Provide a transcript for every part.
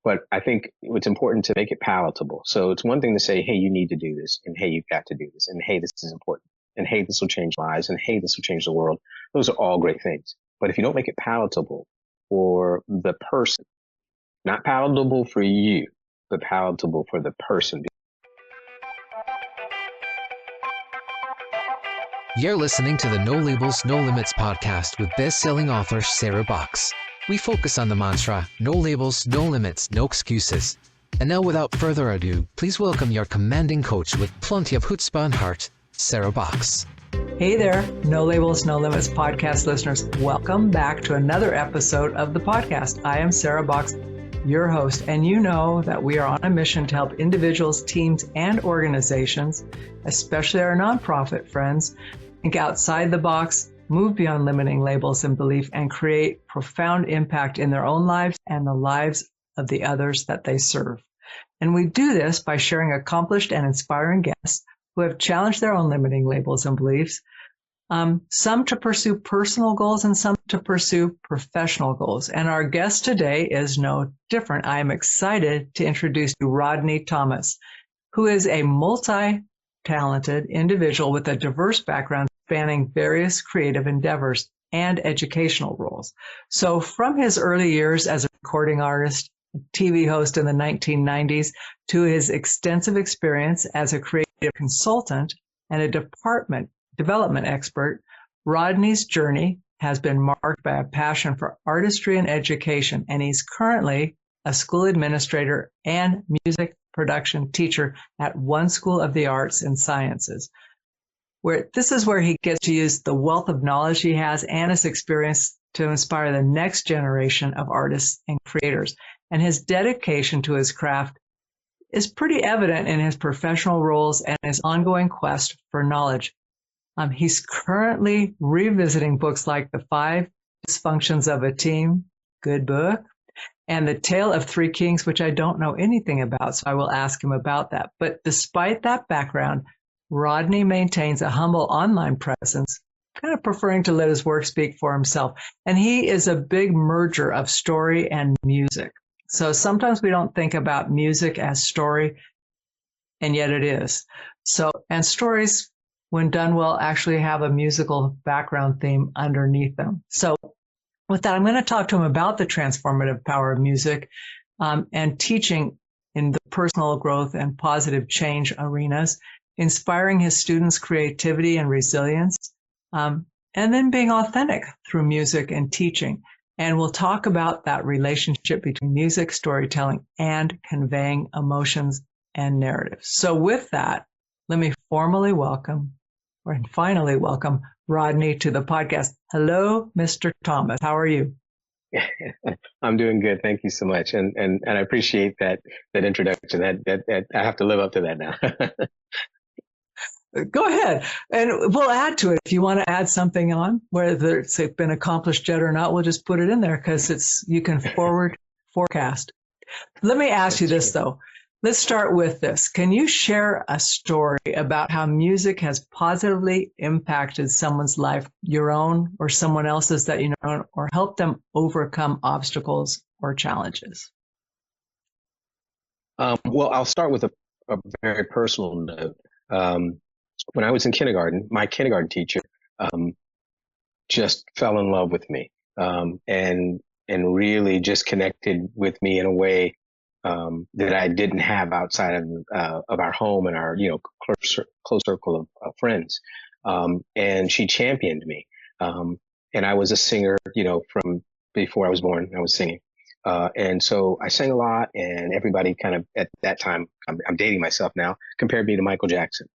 But I think it's important to make it palatable. So it's one thing to say, hey, you need to do this, and hey, you've got to do this, and hey, this is important, and hey, this will change lives, and hey, this will change the world. Those are all great things. But if you don't make it palatable for the person, not palatable for you, but palatable for the person. You're listening to the No Labels, No Limits podcast with best-selling author Sarah Box. We focus on the mantra, no labels, no limits, no excuses. And now without further ado, please welcome your commanding coach with plenty of chutzpah and heart, Sarah Box. Hey there, No Labels, No Limits podcast listeners. Welcome back to another episode of the podcast. I am Sarah Box, your host, and you know that we are on a mission to help individuals, teams, and organizations, especially our nonprofit friends, think outside the box, move beyond limiting labels and belief, and create profound impact in their own lives and the lives of the others that they serve. And we do this by sharing accomplished and inspiring guests who have challenged their own limiting labels and beliefs, some to pursue personal goals and some to pursue professional goals. And our guest today is no different. I am excited to introduce you Rodney Thomas, who is a multi-talented individual with a diverse background spanning various creative endeavors and educational roles. So from his early years as a recording artist, TV host in the 1990s, to his extensive experience as a creative consultant and a development expert, Rodney's journey has been marked by a passion for artistry and education, and he's currently a school administrator and music production teacher at one school of the arts and sciences. This is where he gets to use the wealth of knowledge he has and his experience to inspire the next generation of artists and creators. And his dedication to his craft is pretty evident in his professional roles and his ongoing quest for knowledge. He's currently revisiting books like The 5 Dysfunctions of a Team, good book, and The Tale of Three Kings, which I don't know anything about, so I will ask him about that. But despite that background, Rodney maintains a humble online presence, kind of preferring to let his work speak for himself. And he is a big merger of story and music. So sometimes we don't think about music as story, and yet it is. And stories, when done well, actually have a musical background theme underneath them. So with that, I'm going to talk to him about the transformative power of music and teaching in the personal growth and positive change arenas, inspiring his students' creativity and resilience, and then being authentic through music and teaching. And we'll talk about that relationship between music, storytelling, and conveying emotions and narratives. So with that, let me finally welcome Rodney to the podcast. Hello, Mr. Thomas. How are you? I'm doing good. Thank you so much. And I appreciate that introduction. That I have to live up to that now. Go ahead. And we'll add to it. If you want to add something on, whether it's been accomplished yet or not, we'll just put it in there because you can forecast. Let me ask you this, though. Let's start with this. Can you share a story about how music has positively impacted someone's life, your own or someone else's that you know, or helped them overcome obstacles or challenges? Well, I'll start with a very personal note. When I was in kindergarten, my kindergarten teacher just fell in love with me and really just connected with me in a way that I didn't have outside of our home and our close circle of friends. And she championed me. And I was a singer, from before I was born. I was singing. And so I sang a lot, and everybody kind of at that time, I'm dating myself now, compared me to Michael Jackson.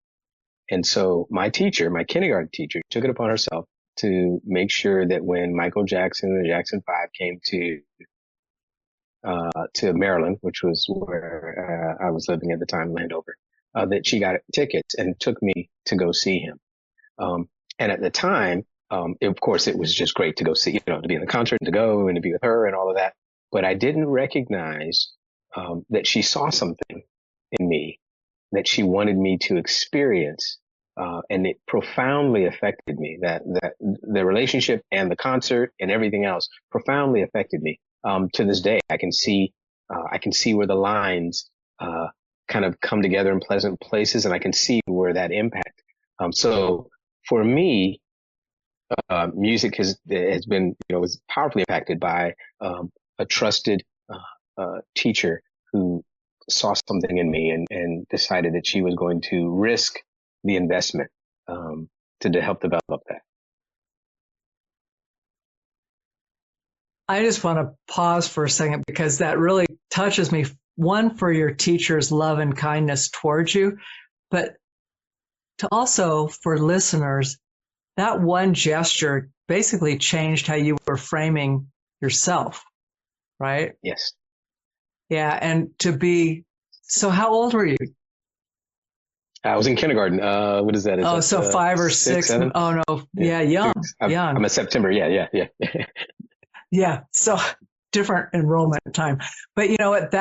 And so my kindergarten teacher, took it upon herself to make sure that when Michael Jackson and the Jackson 5 came to Maryland, which was where I was living at the time, Landover, that she got tickets and took me to go see him. And at the time, of course, it was just great to go see, to be in the concert and to go and to be with her and all of that. But I didn't recognize that she saw something in me that she wanted me to experience. And it profoundly affected me, that the relationship and the concert and everything else profoundly affected me. To this day, I can see I can see where the lines kind of come together in pleasant places, and I can see where that impact. So for me, music has been, was powerfully impacted by a trusted teacher who saw something in me and decided that she was going to risk the investment to help develop that. I just want to pause for a second because that really touches me. One, for your teacher's love and kindness towards you, but to also for listeners, that one gesture basically changed how you were framing yourself, right? Yes. Yeah. And so how old were you? I was in kindergarten. What is that? So 5 or 6. 7? Oh no. Yeah. Young. Young. I'm a September. Yeah. Yeah. So different enrollment time. But you know what,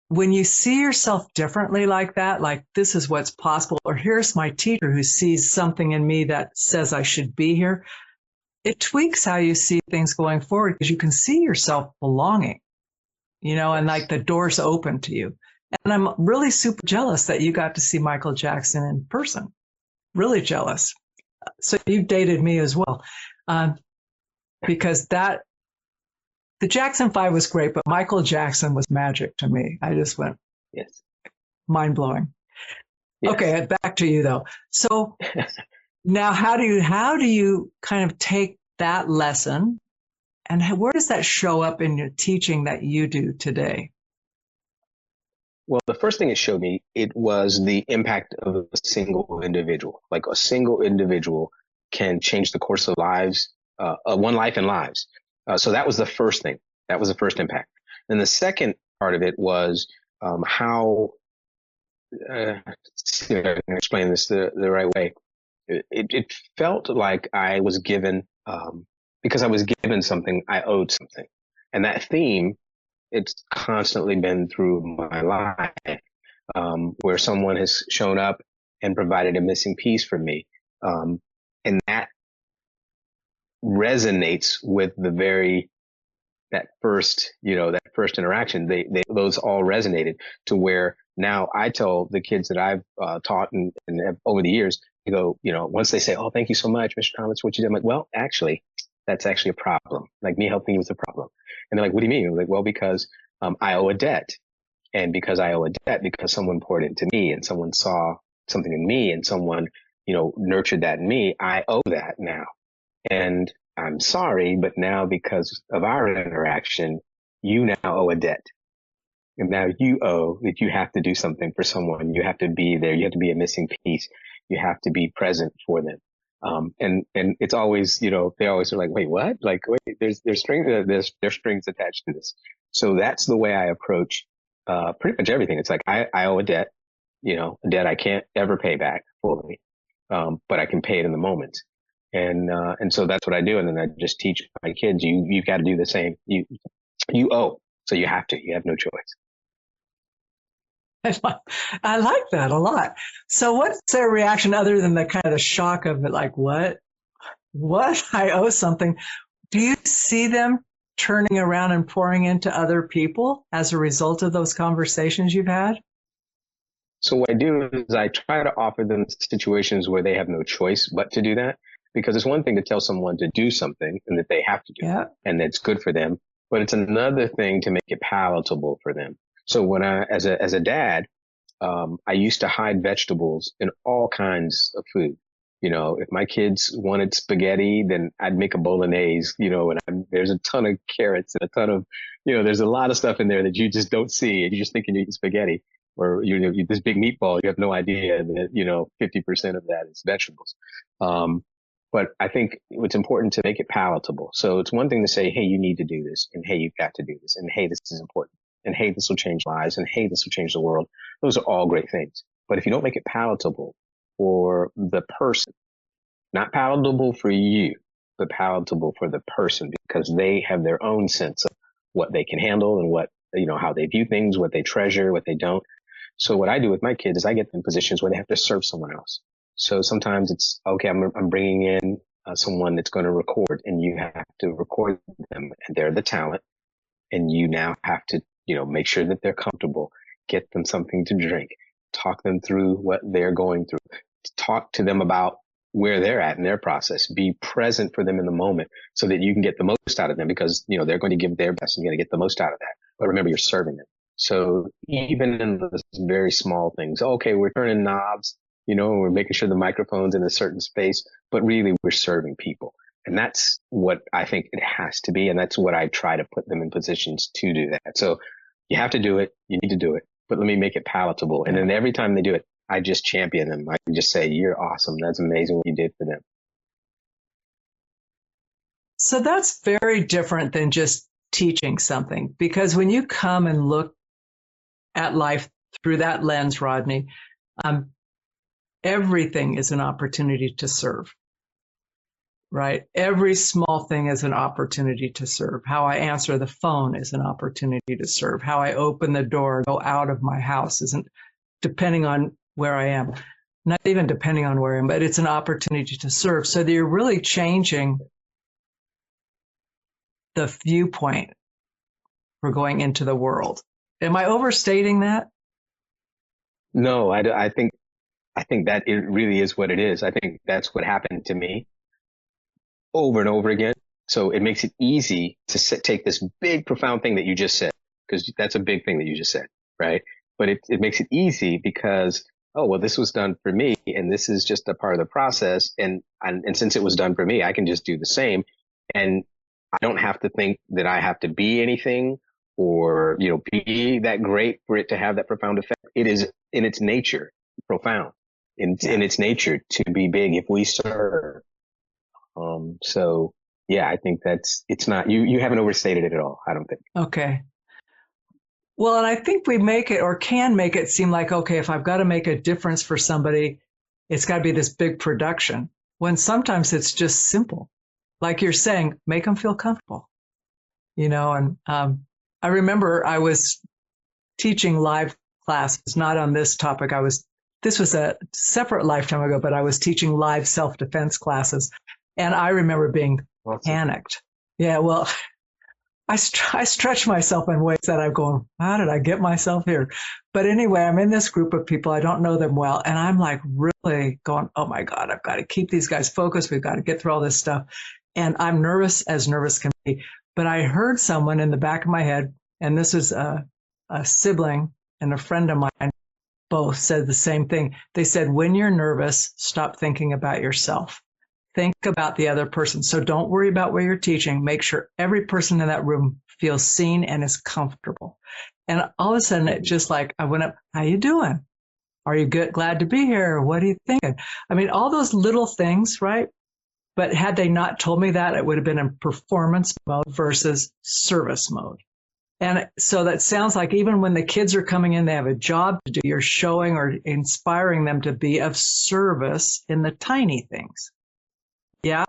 when you see yourself differently like that, like this is what's possible, or here's my teacher who sees something in me that says I should be here, it tweaks how you see things going forward because you can see yourself belonging, and like the door's open to you. And I'm really super jealous that you got to see Michael Jackson in person. Really jealous. So you've dated me as well. Because the Jackson 5 was great, but Michael Jackson was magic to me. I just went, yes, mind blowing. Yes. Okay, back to you though. So now how do you kind of take that lesson and where does that show up in your teaching that you do today? Well, the first thing it showed me, it was the impact of a single individual. Like a single individual can change the course of lives, one life in lives. So that was the first thing. That was the first impact. And the second part of it was how, see if I can explain this the right way. It felt like I was given, because I was given something, I owed something. And that theme, it's constantly been through my life, where someone has shown up and provided a missing piece for me. And that resonates with that first interaction. Those all resonated to where now I tell the kids that I've taught and have over the years, to go, once they say, "Oh, thank you so much, Mr. Thomas, what you did," I'm like, "Well, actually, that's actually a problem. Like me helping you with a problem." And they're like, "What do you mean?" I'm like, "Well, because I owe a debt. And because I owe a debt, because someone poured into me and someone saw something in me and someone, nurtured that in me, I owe that now. And I'm sorry, but now because of our interaction, you now owe a debt. And now you owe that you have to do something for someone. You have to be there. You have to be a missing piece. You have to be present for them." And it's always, they always are like, "Wait, what?" Like, wait, there's strings attached to this. So that's the way I approach, pretty much everything. It's like, I owe a debt, a debt I can't ever pay back fully. But I can pay it in the moment. And so that's what I do. And then I just teach my kids, you've got to do the same. You owe, so you have no choice. I like that a lot. So what's their reaction other than the kind of the shock of it? Like, what, I owe something. Do you see them turning around and pouring into other people as a result of those conversations you've had? So what I do is I try to offer them situations where they have no choice but to do that. Because it's one thing to tell someone to do something and that they have to do it, and that's good for them. But it's another thing to make it palatable for them. So when as a dad, I used to hide vegetables in all kinds of food. If my kids wanted spaghetti, then I'd make a bolognese, and there's a ton of carrots and a ton of, there's a lot of stuff in there that you just don't see. And you're just thinking you're eating spaghetti or, this big meatball, you have no idea that, 50% of that is vegetables. But I think it's important to make it palatable. So it's one thing to say, "Hey, you need to do this," and "Hey, you've got to do this," and "Hey, this is important," and "Hey, this will change lives," and "Hey, this will change the world." Those are all great things. But if you don't make it palatable for the person, not palatable for you, but palatable for the person, because they have their own sense of what they can handle and what, how they view things, what they treasure, what they don't. So what I do with my kids is I get them in positions where they have to serve someone else. So sometimes it's, okay, I'm bringing in someone that's going to record, and you have to record them, and they're the talent, and you now have to make sure that they're comfortable, get them something to drink, talk them through what they're going through, talk to them about where they're at in their process, be present for them in the moment so that you can get the most out of them, because, they're going to give their best and you're going to get the most out of that. But remember, you're serving them. So even in those very small things, okay, we're turning knobs, we're making sure the microphone's in a certain space, but really we're serving people. And that's what I think it has to be. And that's what I try to put them in positions to do that. So you have to do it. You need to do it, but let me make it palatable. And then every time they do it, I just champion them. I just say, you're awesome. That's amazing what you did for them. So that's very different than just teaching something, because when you come and look at life through that lens, Rodney, everything is an opportunity to serve, right? Every small thing is an opportunity to serve. How I answer the phone is an opportunity to serve. How I open the door, go out of my house isn't, depending on where I am, not even depending on where I am, but it's an opportunity to serve. So that you're really changing the viewpoint for going into the world. Am I overstating that? No, I think that it really is what it is. I think that's what happened to me over and over again. So it makes it easy to take this big, profound thing that you just said, because that's a big thing that you just said, right? But it makes it easy because, oh, well, this was done for me, and this is just a part of the process. And since it was done for me, I can just do the same. And I don't have to think that I have to be anything or, be that great for it to have that profound effect. It is in its nature profound. In its nature to be big if we serve. So yeah, I think it's not, you haven't overstated it at all. I don't think. Okay. Well, and I think we make it, or can make it, seem like, okay, if I've got to make a difference for somebody, it's got to be this big production, when sometimes it's just simple. Like you're saying, make them feel comfortable, and I remember I was teaching live classes, not on this topic. This was a separate lifetime ago, but I was teaching live self-defense classes. And I remember being panicked. Yeah, well, I stretch myself in ways that I'm going, how did I get myself here? But anyway, I'm in this group of people. I don't know them well. And I'm like really going, oh my God, I've got to keep these guys focused. We've got to get through all this stuff. And I'm nervous as nervous can be. But I heard someone in the back of my head, and this is a sibling and a friend of mine, both said the same thing. They said, when you're nervous, stop thinking about yourself. Think about the other person. So don't worry about what you're teaching. Make sure every person in that room feels seen and is comfortable. And all of a sudden, it just like, I went up, how you doing? Are you good? Glad to be here? What are you thinking? I mean, all those little things, right? But had they not told me that, it would have been in performance mode versus service mode. And so that sounds like even when the kids are coming in, they have a job to do. You're showing or inspiring them to be of service in the tiny things. Yeah?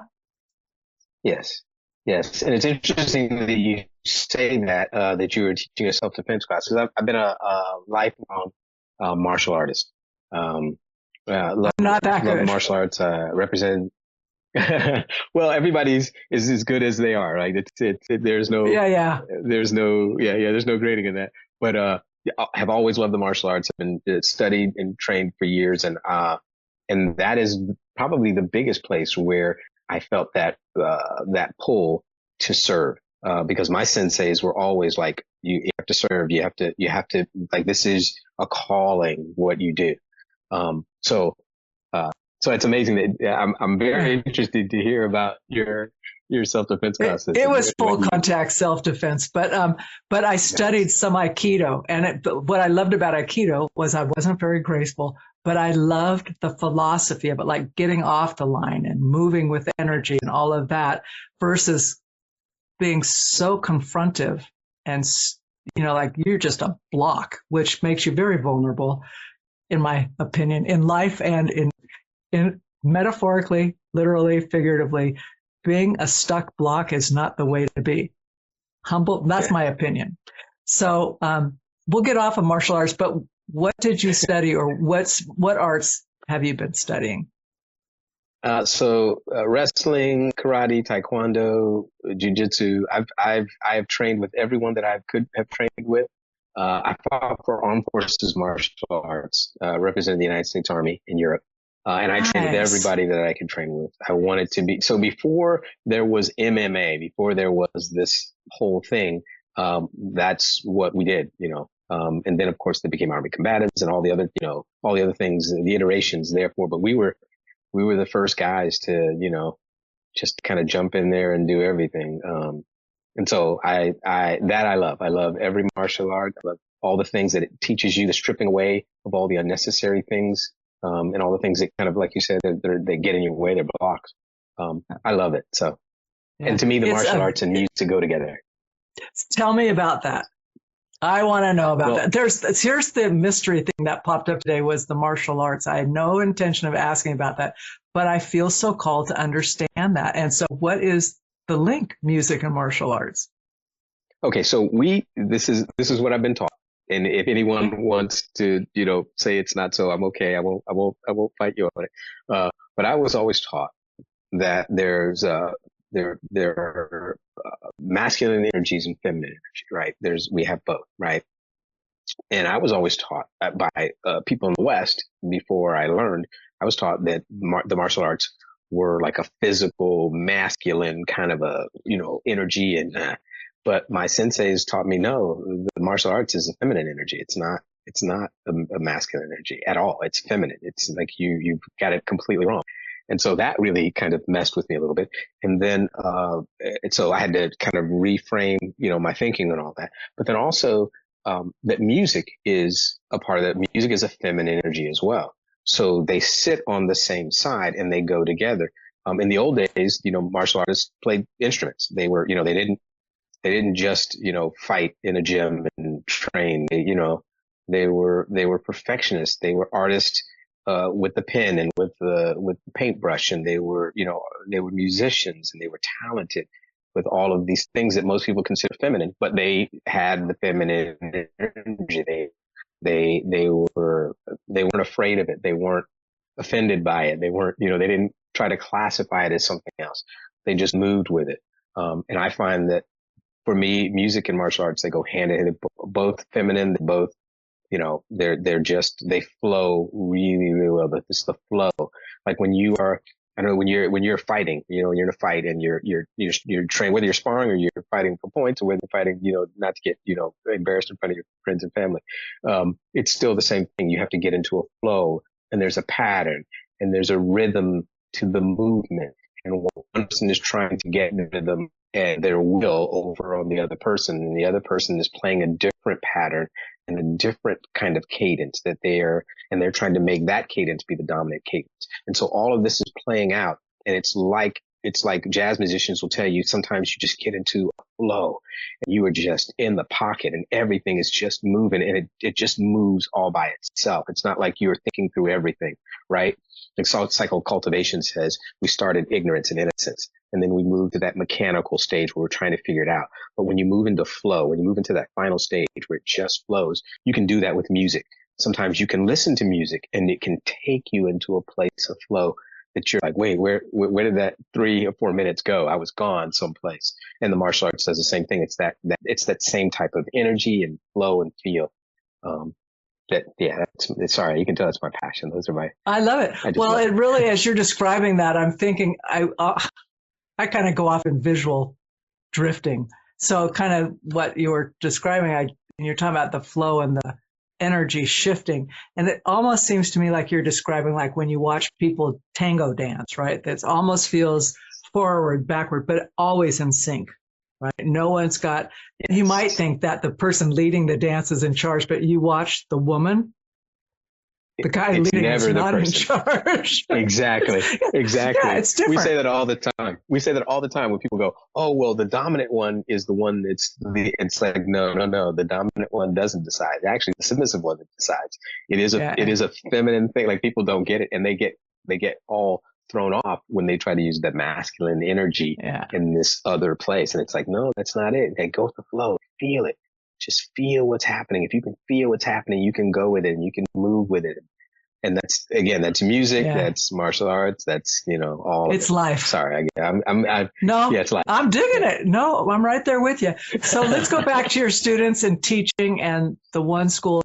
Yes. Yes. And it's interesting that you say that you were teaching a self-defense class. Because I've been a lifelong martial artist. Love, Not that good. Love martial arts, represent. Well, everybody's is as good as they are, right? There's no, there's no grading in that. But I have always loved the martial arts. I've been studied and trained for years, and that is probably the biggest place where I felt that pull to serve, because my senseis were always like, you have to serve, you have to like, this is a calling, what you do. So it's amazing that I'm very interested to hear about your self-defense classes. It was full contact self-defense, but I studied some Aikido, and what I loved about Aikido was I wasn't very graceful, but I loved the philosophy of it, like getting off the line and moving with energy and all of that, versus being so confrontive and, like you're just a block, which makes you very vulnerable, in my opinion, in life and in metaphorically, literally, figuratively. Being a stuck block is not the way to be. Humble, that's my opinion. So we'll get off of martial arts, but what did you study, or what arts have you been studying? So wrestling, karate, taekwondo, jiu-jitsu. I've trained with everyone that I could have trained with. I fought for Armed Forces Martial Arts, represented the United States Army in Europe. And I trained with Nice. everybody that I could train with. I wanted to be, so before there was MMA, before there was this whole thing, that's what we did, you know. And then of course they became Army combatives and all the other, you know, all the other things, the iterations therefore, but we were the first guys to, you know, just kind of jump in there and do everything. And so I love. I love every martial art. I love all the things that it teaches you, the stripping away of all the unnecessary things, and all the things that kind of, like you said, they get in your way, they're blocks. I love it. So, Yeah. and to me, the It's martial a, arts and music go together. tell me about that. I want to know about Well, that. Here's the mystery thing that popped up today was the martial arts. I had no intention of asking about that, but I feel so called to understand that. And so what is the link, music and martial arts? okay. So this is what I've been taught. And if anyone wants to, you know, say it's not so, I'm okay. I won't fight you on it. But I was always taught that there are masculine energies and feminine energy, right? We have both, right? And I was always taught by people in the West before I learned, I was taught that the martial arts were like a physical, masculine kind of a, you know, energy. But my senseis taught me, no, the martial arts is a feminine energy. It's not a masculine energy at all. It's feminine. It's like you've got it completely wrong. And so that really kind of messed with me a little bit. And then, and so I had to kind of reframe, you know, my thinking and all that. But then also, that music is a part of that. Music is a feminine energy as well. So they sit on the same side and they go together. In the old days, you know, martial artists played instruments. They were, you know, they didn't just, you know, fight in a gym and train. You know, they were perfectionists. They were artists, with the pen and with the paintbrush. And they were, you know, they were musicians and they were talented with all of these things that most people consider feminine, but they had the feminine energy. They weren't afraid of it. They weren't offended by it. They weren't, you know, they didn't try to classify it as something else. They just moved with it. And I find that for me, music and martial arts, they go hand in hand, both feminine, both, you know, they're just, they flow really, really well. But it's the flow. Like when you are, I don't know, when you're fighting, you know, when you're in a fight and you're trained, whether you're sparring or you're fighting for points or whether you're fighting, you know, not to get, you know, embarrassed in front of your friends and family. It's still the same thing. You have to get into a flow and there's a pattern and there's a rhythm to the movement. And one person is trying to get the rhythm and their will over on the other person, and the other person is playing a different pattern and a different kind of cadence and they're trying to make that cadence be the dominant cadence. And so all of this is playing out, and it's like jazz musicians will tell you, sometimes you just get into a flow and you are just in the pocket and everything is just moving, and it just moves all by itself. It's not like you're thinking through everything, right? Like cycle cultivation says, we started ignorance and innocence, and then we move to that mechanical stage where we're trying to figure it out. But when you move into flow, when you move into that final stage where it just flows, you can do that with music. Sometimes you can listen to music and it can take you into a place of flow that you're like, wait, where did that 3 or 4 minutes go? I was gone someplace. And the martial arts does the same thing. It's that same type of energy and flow and feel. Sorry, you can tell that's my passion. Those are I love it. Well, it really, as you're describing that, I'm thinking, I kind of go off in visual drifting. So kind of what you were describing, and you're talking about the flow and the energy shifting. And it almost seems to me like you're describing like when you watch people tango dance, right? That almost feels forward, backward, but always in sync, right? No one's got, you might think that the person leading the dance is in charge, but you watch the woman, the guy leading is not in charge. Exactly. Yeah, it's different. We say that all the time. When people go, oh, well, the dominant one is the one it's like, no. The dominant one doesn't decide. Actually, the submissive one that decides. It is a feminine thing. Like people don't get it, and they get all thrown off when they try to use that masculine energy in this other place. And it's like, no, that's not it. They go with the flow, feel it. Just feel what's happening. If you can feel what's happening, you can go with it and you can move with it. And that's music, Yeah. that's martial arts, that's, all of It's it. life. Sorry. No, Yeah, it's life. I'm digging it. No, I'm right there with you. So let's go back to your students and teaching and the one school.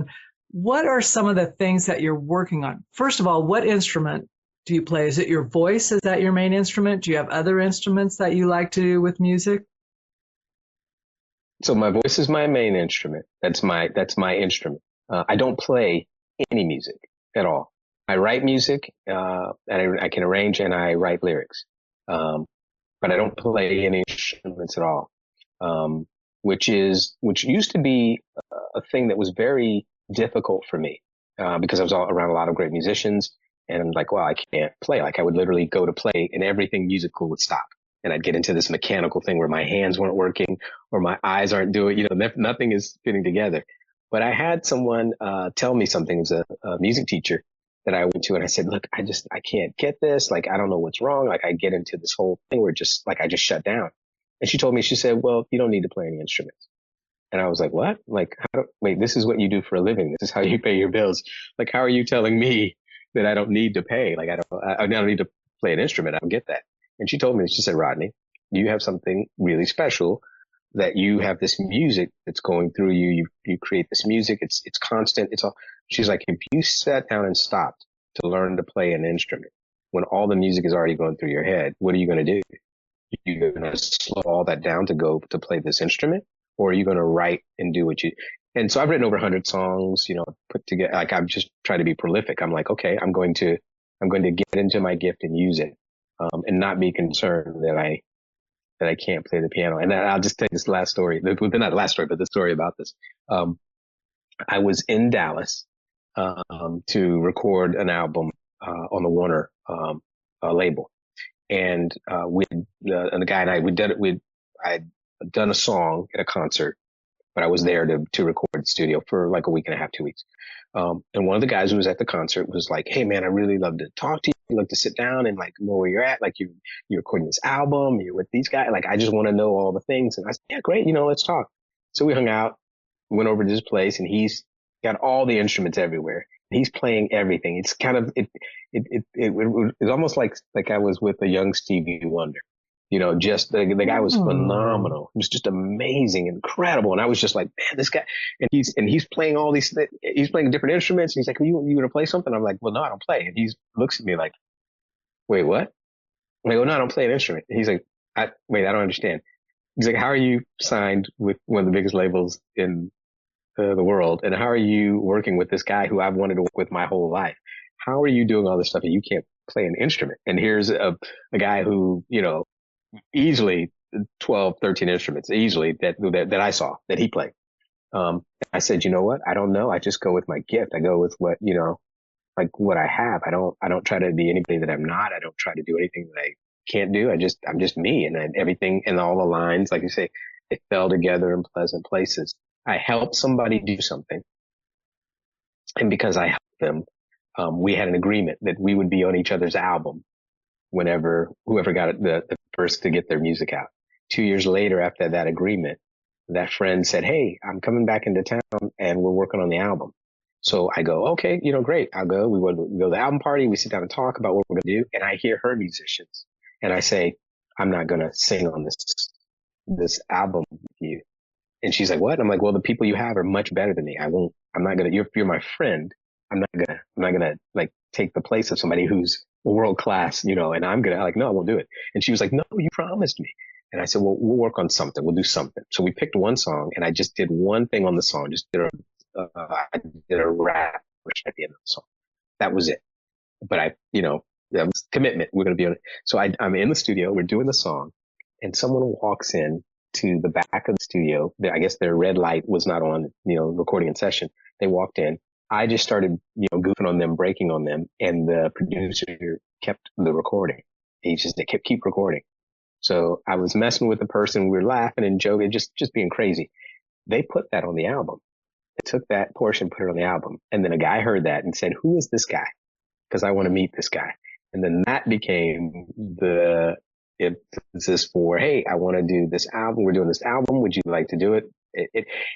What are some of the things that you're working on? First of all, what instrument do you play? Is it your voice? Is that your main instrument? Do you have other instruments that you like to do with music? So my voice is my main instrument. That's my instrument. I don't play any music at all. I write music, and I can arrange and I write lyrics. But I don't play any instruments at all. Which used to be a thing that was very difficult for me, because I was around a lot of great musicians, and I'm like, well, I can't play. Like, I would literally go to play and everything musical would stop. And I'd get into this mechanical thing where my hands weren't working or my eyes aren't doing, nothing is fitting together. But I had someone, tell me something. It was a music teacher that I went to, and I said, look, I can't get this. Like, I don't know what's wrong. Like, I get into this whole thing where I just shut down. And she told me, she said, well, you don't need to play any instruments. And I was like, what? Like, wait, this is what you do for a living. This is how you pay your bills. Like, how are you telling me that I don't need to pay? Like, I don't need to play an instrument. I don't get that. And she told me, she said, Rodney, you have something really special, that you have this music that's going through you. You create this music. It's constant. It's all, she's like, if you sat down and stopped to learn to play an instrument when all the music is already going through your head, what are you going to do? You're going to slow all that down to go to play this instrument, or are you going to write and do and so I've written over 100 songs, put together. Like, I'm just trying to be prolific. I'm like, okay, I'm going to get into my gift and use it, and not be concerned that I can't play the piano. And I'll just tell you this last story. Not the last story, but the story about this. I was in Dallas, to record an album, on the Warner, label. And, and the guy and I'd done a song at a concert, but I was there to record the studio for like a week and a half, 2 weeks. And one of the guys who was at the concert was like, hey man, I really love to talk to you. I'd love to sit down and like know where you're at. Like, you're recording this album, you're with these guys. Like, I just want to know all the things. And I said, yeah, great. Let's talk. So we hung out, went over to his place, and he's got all the instruments everywhere. He's playing everything. It's kind of, it's almost like I was with a young Stevie Wonder. Just the guy was phenomenal. He was just amazing, incredible. And I was just like, man, this guy, and he's playing all these, he's playing different instruments. And he's like, you going to play something? I'm like, well, no, I don't play. And he looks at me like, wait, what? I'm like, well, no, I don't play an instrument. And he's like, wait, I don't understand. He's like, how are you signed with one of the biggest labels in the world? And how are you working with this guy who I've wanted to work with my whole life? How are you doing all this stuff and you can't play an instrument? And here's a guy who, easily 12, 13 instruments, easily that I saw that he played. I said, you know what? I don't know. I just go with my gift. I go with what, like what I have. I don't try to be anybody that I'm not. I don't try to do anything that I can't do. I'm just me. And then everything and all the lines, like you say, it fell together in pleasant places. I helped somebody do something. And because I helped them, we had an agreement that we would be on each other's album whenever whoever got the first to get their music out. 2 years later, after that agreement, that friend said, hey, I'm coming back into town and we're working on the album. So I go, okay, great. I'll go. We go to the album party. We sit down and talk about what we're going to do. And I hear her musicians and I say, I'm not going to sing on this album with you. And she's like, what? I'm like, well, the people you have are much better than me. I'm not going to, you're my friend. I'm not going to like take the place of somebody who's world class, and I'm going to no, I won't do it. And she was like, no, you promised me. And I said, well, we'll work on something. We'll do something. So we picked one song and I just did one thing on the song. I did a rap at the end of the song. That was it. But that was commitment. We're going to be on it. So I'm in the studio. We're doing the song and someone walks in to the back of the studio. I guess their red light was not on, recording in session. They walked in. I just started, goofing on them, breaking on them. And the producer kept the recording. They keep recording. So I was messing with the person. We were laughing and joking, just being crazy. They put that on the album. They took that portion, put it on the album. And then a guy heard that and said, who is this guy? Because I want to meet this guy. And then that became the emphasis for, hey, I want to do this album. We're doing this album. Would you like to do it?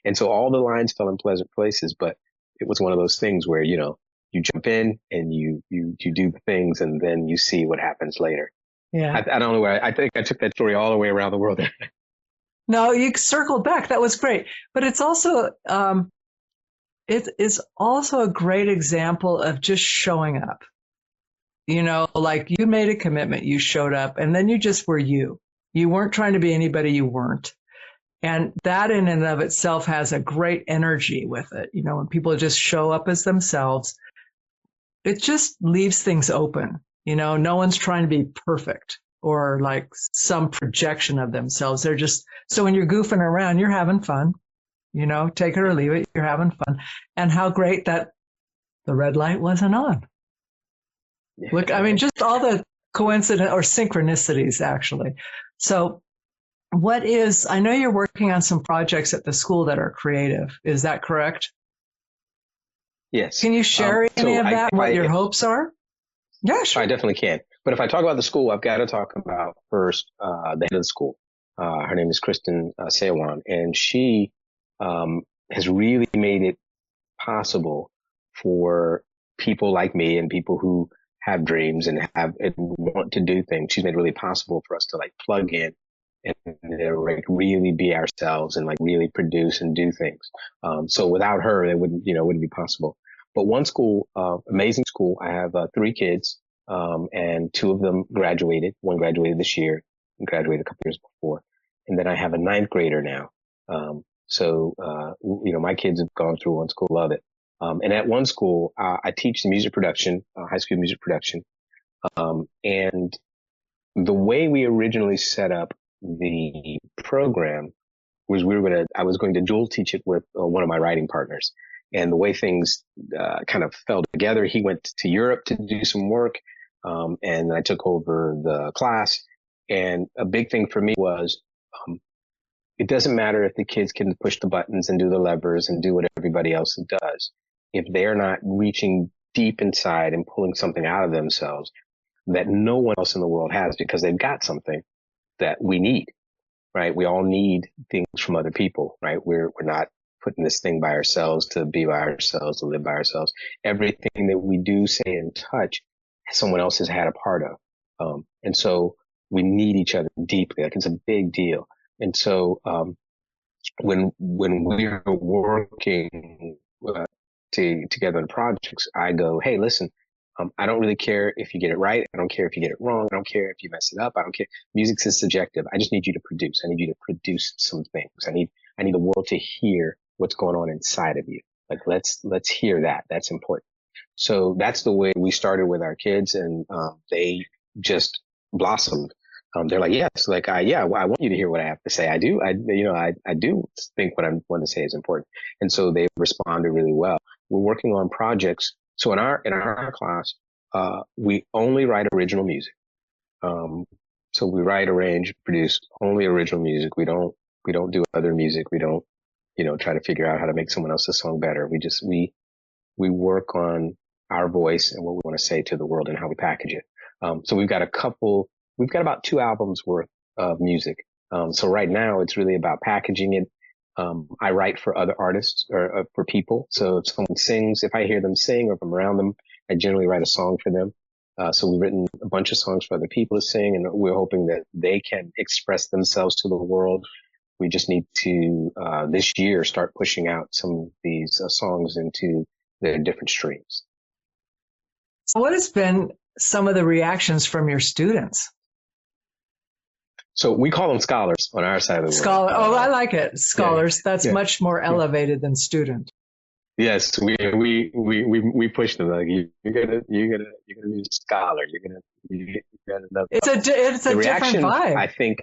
And so all the lines fell in pleasant places, but it was one of those things where, you you jump in and you do the things, and then you see what happens later. Yeah. I don't know where I think I took that story all the way around the world. No, you circled back. That was great. But it's also, it is also a great example of just showing up. Like you made a commitment, you showed up, and then you just were you. You weren't trying to be anybody you weren't. And that in and of itself has a great energy with it. When people just show up as themselves, it just leaves things open. No one's trying to be perfect or like some projection of themselves. They're just, so when you're goofing around, you're having fun, take it or leave it, you're having fun. And how great that the red light wasn't on. Yeah. Look, I mean, just all the coincidence or synchronicities, actually. So I know you're working on some projects at the school that are creative. Is that correct? Yes. Can you share any of that, what your hopes are? Yeah, sure. I definitely can. But if I talk about the school, I've got to talk about first the head of the school. Her name is Kristen Sewan, and she has really made it possible for people like me and people who have dreams and want to do things. She's made it really possible for us to like plug in and like really be ourselves and like really produce and do things. So without her, it wouldn't be possible. But one school, amazing school. I have 3 kids, and 2 of them graduated. One graduated this year and graduated a couple years before. And then I have a 9th grader now. So my kids have gone through one school, love it. And at one school, I teach music production, high school music production. And the way we originally set up the program was I was going to dual teach it with one of my writing partners. And the way things kind of fell together, he went to Europe to do some work, and I took over the class. And a big thing for me was it doesn't matter if the kids can push the buttons and do the levers and do what everybody else does. If they're not reaching deep inside and pulling something out of themselves that no one else in the world has, because they've got something that we need, right? We all need things from other people, right? We're not putting this thing by ourselves to be by ourselves, to live by ourselves. Everything that we do, say, and touch, someone else has had a part of. And so we need each other deeply. Like, it's a big deal. And so, when we're working together in projects, I go, hey, listen, I don't really care if you get it right. I don't care if you get it wrong. I don't care if you mess it up. I don't care. Music is subjective. I just need you to produce. I need you to produce some things. I need the world to hear what's going on inside of you. Like, let's hear that. That's important. So that's the way we started with our kids, and they just blossomed. They're like, yes, like I want you to hear what I have to say. I do. I do think what I want to say is important. And so they responded really well. We're working on projects. So in our class, we only write original music. So we write, arrange, produce only original music. We don't do other music. We don't, try to figure out how to make someone else's song better. We work on our voice and what we want to say to the world and how we package it. So we've got about 2 albums worth of music. So right now it's really about packaging it. I write for other artists or for people. So if someone sings, if I hear them sing or if I'm around them, I generally write a song for them. So we've written a bunch of songs for other people to sing, and we're hoping that they can express themselves to the world. We just need to, this year, start pushing out some of these songs into their different streams. So what has been some of the reactions from your students? So we call them scholars on our side of the world. Scholar. Oh, I like it. Scholars. Yeah. That's much more elevated than student. Yes, we push them like you're gonna be a scholar. You gotta know. It's a different vibe. I think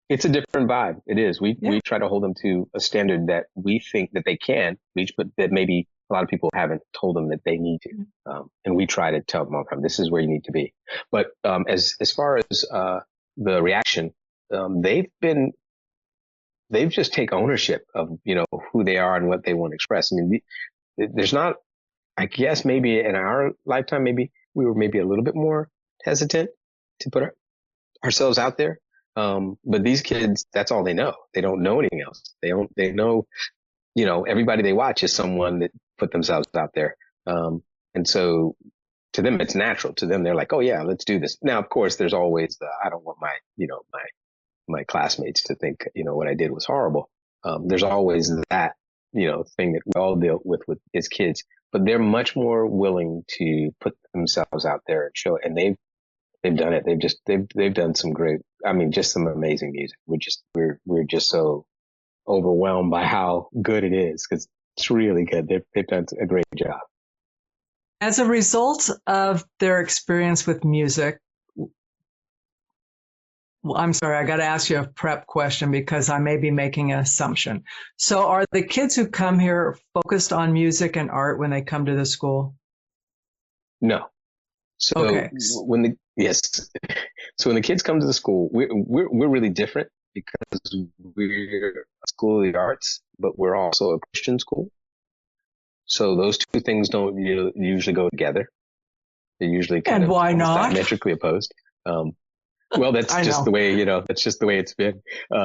it's a different vibe. It is. We try to hold them to a standard that we think that they can reach, but that maybe a lot of people haven't told them that they need to. And we try to tell them all the time, this is where you need to be. But as far as the reaction, they've just take ownership of, who they are and what they want to express. I mean, there's not, I guess maybe in our lifetime, maybe we were maybe a little bit more hesitant to put ourselves out there. But these kids, that's all they know. They don't know anything else. They know everybody they watch is someone that put themselves out there. And so to them, it's natural. To them, they're like, oh yeah, let's do this. Now, of course, there's always I don't want my classmates to think, what I did was horrible. There's always that, thing that we all deal with as kids, but they're much more willing to put themselves out there and show it. And they've done it. They've done some great, just some amazing music. We're just so overwhelmed by how good it is, because it's really good. They've done a great job. As a result of their experience with music, well, I'm sorry, I got to ask you a prep question because I may be making an assumption. So are the kids who come here focused on music and art when they come to the school? No. So okay. So when the kids come to the school, we're really different because we're a school of the arts, but we're also a Christian school. So those two things don't usually go together. They're usually kind of diametrically opposed. Well, that's just the way, that's just the way it's been.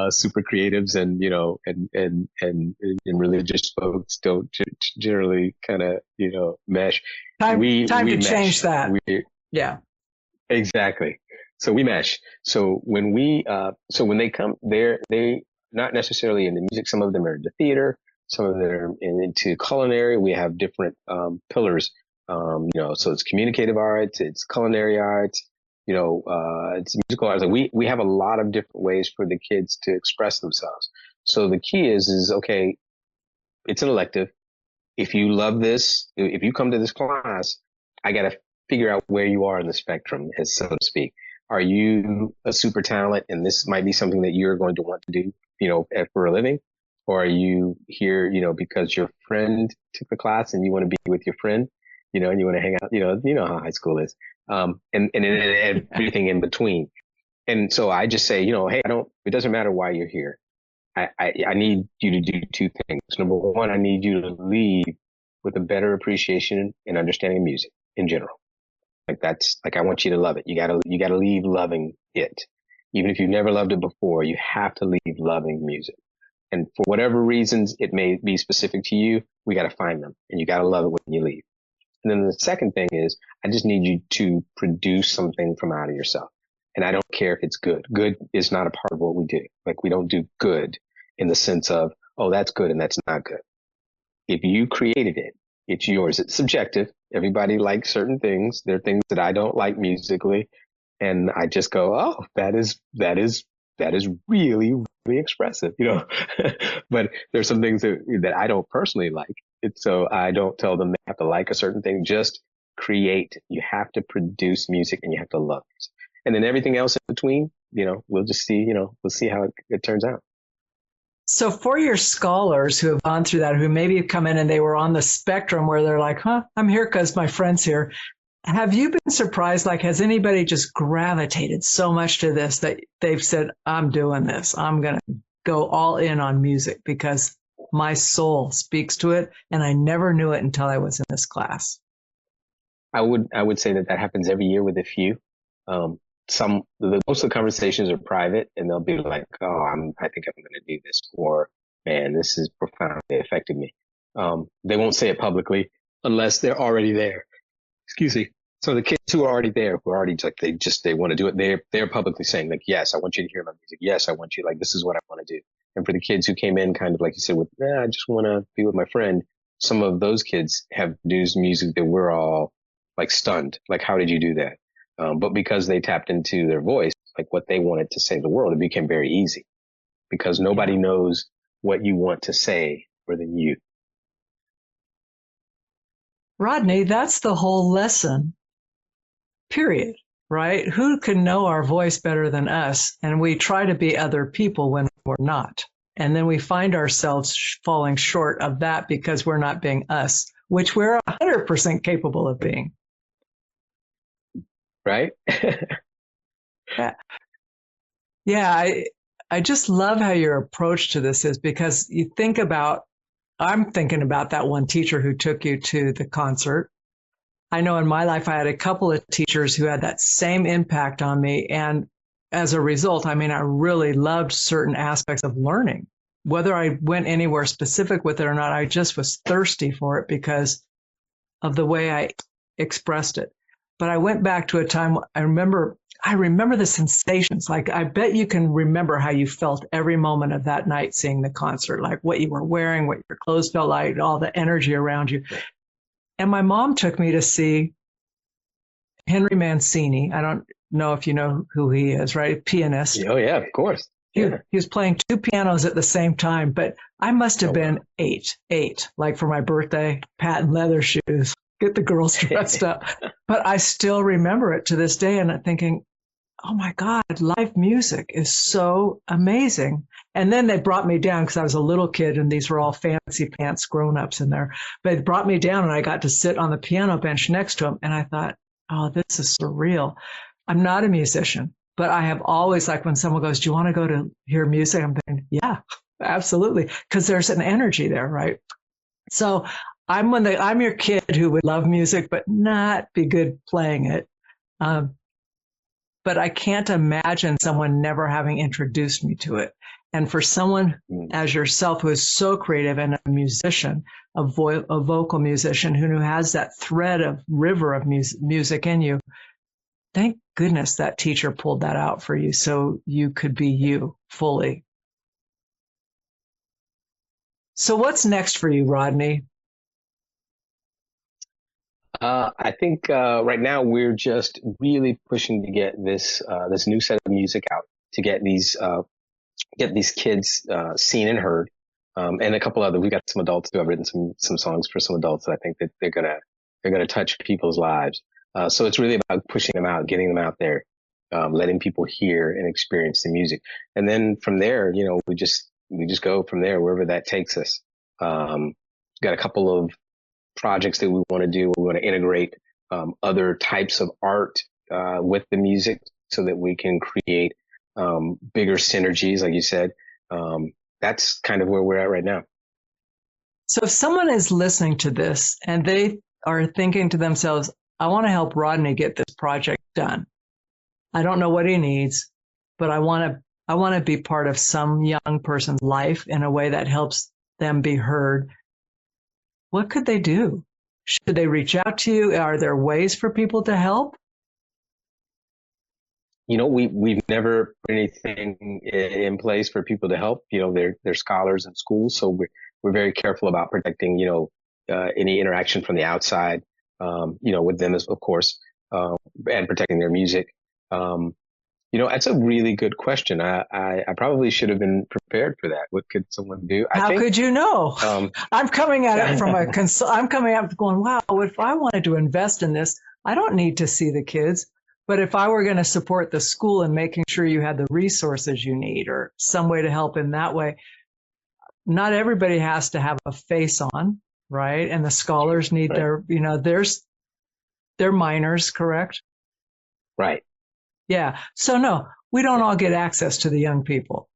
Super creatives and, and religious folks don't generally kind of, mesh. Time we to mesh. Change that. Yeah. Exactly. So we mesh. So when they come, they not necessarily into music. Some of them are into theater. Some of them are into culinary. We have different pillars. So it's communicative arts, it's culinary arts, it's musical arts. Like we have a lot of different ways for the kids to express themselves. So the key is okay, it's an elective. If you love this, if you come to this class, I got to figure out where you are in the spectrum, as so to speak. Are you a super talent and this might be something that you're going to want to do, for a living? Or are you here, because your friend took the class and you want to be with your friend, and you want to hang out, you know how high school is, and everything in between. And so I just say, hey, it doesn't matter why you're here. I need you to do two things. Number one, I need you to leave with a better appreciation and understanding of music in general. I want you to love it. You gotta leave loving it. Even if you've never loved it before, you have to leave loving music. And for whatever reasons it may be specific to you, we got to find them, and you got to love it when you leave. And then the second thing is, I just need you to produce something from out of yourself. And I don't care if it's good. Good is not a part of what we do. Like, we don't do good in the sense of, oh, that's good and that's not good. If you created it, it's yours. It's subjective. Everybody likes certain things. There are things that I don't like musically. And I just go, oh, that is really, really expressive, but there's some things that I don't personally like. So I don't tell them they have to like a certain thing. Just create. You have to produce music and you have to love it. And then everything else in between, we'll just see, we'll see how it turns out. So for your scholars who have gone through that, who maybe have come in and they were on the spectrum where they're like, I'm here because my friend's here. Have you been surprised? Like, has anybody just gravitated so much to this that they've said, I'm doing this. I'm going to go all in on music because my soul speaks to it. And I never knew it until I was in this class. I would say that happens every year with a few. Most of the conversations are private, and they'll be like, oh, I think I'm going to do this, or man, this has profoundly affected me. They won't say it publicly unless they're already there. Excuse me. So the kids who are already there, who are already like, they want to do it. They're publicly saying like, yes, I want you to hear my music. Yes, I want you, like, this is what I want to do. And for the kids who came in kind of like you said, I just want to be with my friend. Some of those kids have produced music that we're all like stunned. Like, how did you do that? But because they tapped into their voice, like what they wanted to say to the world, it became very easy because nobody knows what you want to say more than you. Rodney, that's the whole lesson, period, right? Who can know our voice better than us? And we try to be other people when we're not. And then we find ourselves falling short of that because we're not being us, which we're 100% capable of being. Right? Yeah, I just love how your approach to this is, because you think about, I'm thinking about that one teacher who took you to the concert. I know in my life, I had a couple of teachers who had that same impact on me. And as a result, I really loved certain aspects of learning. whether I went anywhere specific with it or not, I just was thirsty for it because of the way I expressed it. But I went back to a time I remember the sensations. Like, I bet you can remember how you felt every moment of that night seeing the concert, like what you were wearing, what your clothes felt like, all the energy around you. And my mom took me to see Henry Mancini. I don't know if you know who he is, right? Pianist. Oh, yeah, of course. He was playing two pianos at the same time, but I must have been eight, like for my birthday, patent leather shoes, get the girls dressed up. But I still remember it to this day, and I'm thinking, oh my God, live music is so amazing. And then they brought me down because I was a little kid and these were all fancy pants grown-ups in there. But they brought me down and I got to sit on the piano bench next to him. And I thought, oh, this is surreal. I'm not a musician, but I have always, like, when someone goes, do you want to go to hear music? I'm thinking, yeah, absolutely. Because there's an energy there, right? So I'm your kid who would love music, but not be good playing it. But I can't imagine someone never having introduced me to it. And for someone as yourself who is so creative and a musician, a vocal musician who has that thread of river of music in you, thank goodness that teacher pulled that out for you so you could be you fully. So what's next for you, Rodney? I think right now we're just really pushing to get this new set of music out, to get these kids seen and heard, and a couple other. We've got some adults who have written some songs for some adults that I think that they're gonna touch people's lives. So it's really about pushing them out, getting them out there, letting people hear and experience the music, and then from there, we just go from there wherever that takes us. Got a couple of projects that we want to do. We want to integrate other types of art with the music so that we can create bigger synergies, like you said. That's kind of where we're at right now. So if someone is listening to this and they are thinking to themselves, I want to help Rodney get this project done. I don't know what he needs, but I want to be part of some young person's life in a way that helps them be heard. What could they do? Should they reach out to you? Are there ways for people to help? We've never put anything in place for people to help. They're scholars in school, so we're very careful about protecting, any interaction from the outside, with them, of course, and protecting their music. That's a really good question. I probably should have been prepared for that. What could someone do? How could you know? I'm coming at it from I'm coming at it going, wow, if I wanted to invest in this, I don't need to see the kids. But if I were going to support the school and making sure you had the resources you need or some way to help in that way, not everybody has to have a face on, right? And the scholars need their minors, correct? Right. Yeah. So no, we don't all get access to the young people.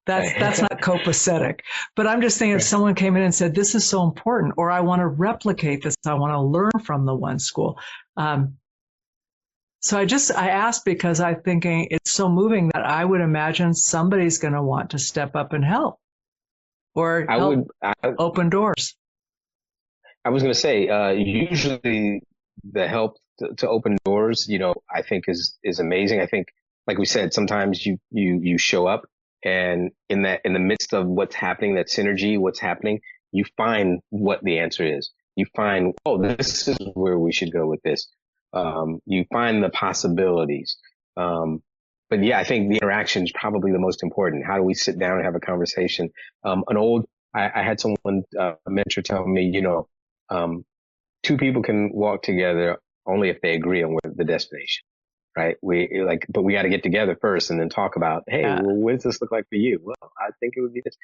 That's not copacetic. But I'm just thinking if someone came in and said, this is so important, or I want to replicate this, I want to learn from the one school. So I asked because I'm thinking it's so moving that I would imagine somebody's going to want to step up and help or open doors. I was going to say, usually the help to open doors, I think is amazing. I think, like we said, sometimes you show up and in the midst of what's happening, that synergy, what's happening, you find what the answer is. You find, oh, this is where we should go with this. You find the possibilities. But yeah, I think the interaction is probably the most important. How do we sit down and have a conversation? I had someone, a mentor tell me, two people can walk together only if they agree on where the destination, right? But we got to get together first and then talk about, hey, well, what does this look like for you? Well, I think it would be this,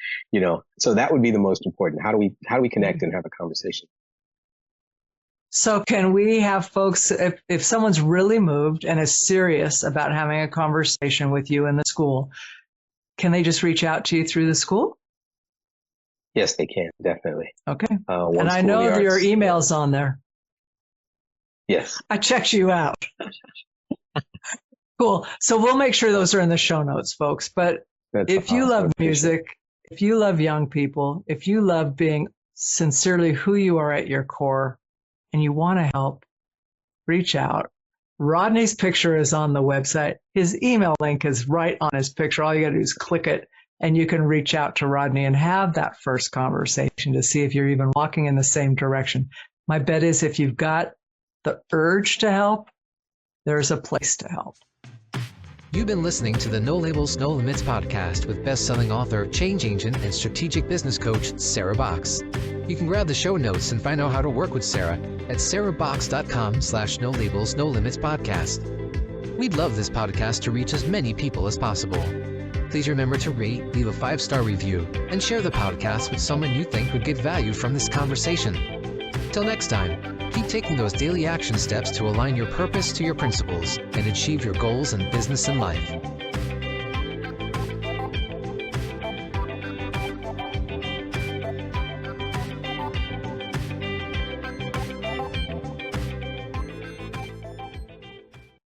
so that would be the most important. How do we connect and have a conversation? So can we have folks, if someone's really moved and is serious about having a conversation with you in the school, can they just reach out to you through the school? Yes, they can, definitely. Okay. And I know your email's on there. Yes. I checked you out. Cool. So we'll make sure those are in the show notes, folks. But if you love music, if you love young people, if you love being sincerely who you are at your core and you want to help, reach out. Rodney's picture is on the website. His email link is right on his picture. All you got to do is click it and you can reach out to Rodney and have that first conversation to see if you're even walking in the same direction. My bet is if you've got the urge to help, there's a place to help. You've been listening to the No Labels, No Limits podcast with best-selling author, change agent, and strategic business coach, Sarah Box. You can grab the show notes and find out how to work with Sarah at sarahbox.com/no labels, no limits podcast. We'd love this podcast to reach as many people as possible. Please remember to rate, leave a 5-star review, and share the podcast with someone you think would get value from this conversation. Till next time, keep taking those daily action steps to align your purpose to your principles and achieve your goals in business and life.